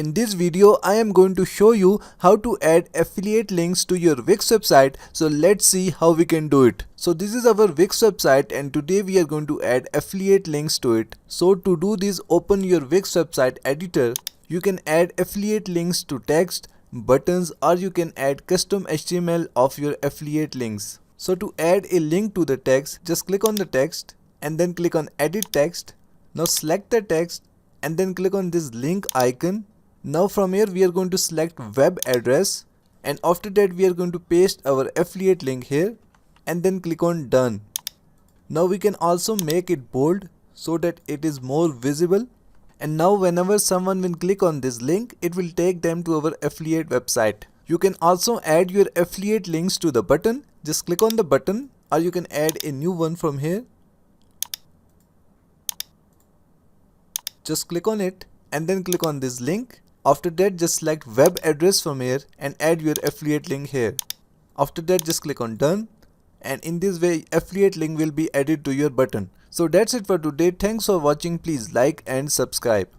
In this video, I am going to show you how to add affiliate links to your Wix website. So let's see how we can do it. So this is our Wix website and today we are going to add affiliate links to it. So to do this, open your Wix website editor. You can add affiliate links to text, buttons, or you can add custom HTML of your affiliate links. So to add a link to the text, just click on the text and then click on edit text. Now select the text and then click on this link icon. Now from here we are going to select web address and after that we are going to paste our affiliate link here and then click on done. Now we can also make it bold so that it is more visible, and now whenever someone will click on this link, it will take them to our affiliate website. You can also add your affiliate links to the button. Just click on the button or you can add a new one from here. Just click on it and then click on this link. After that just select web address from here and add your affiliate link here. After that just click on done, and in this way affiliate link will be added to your button. So that's it for today. Thanks for watching. Please like and subscribe.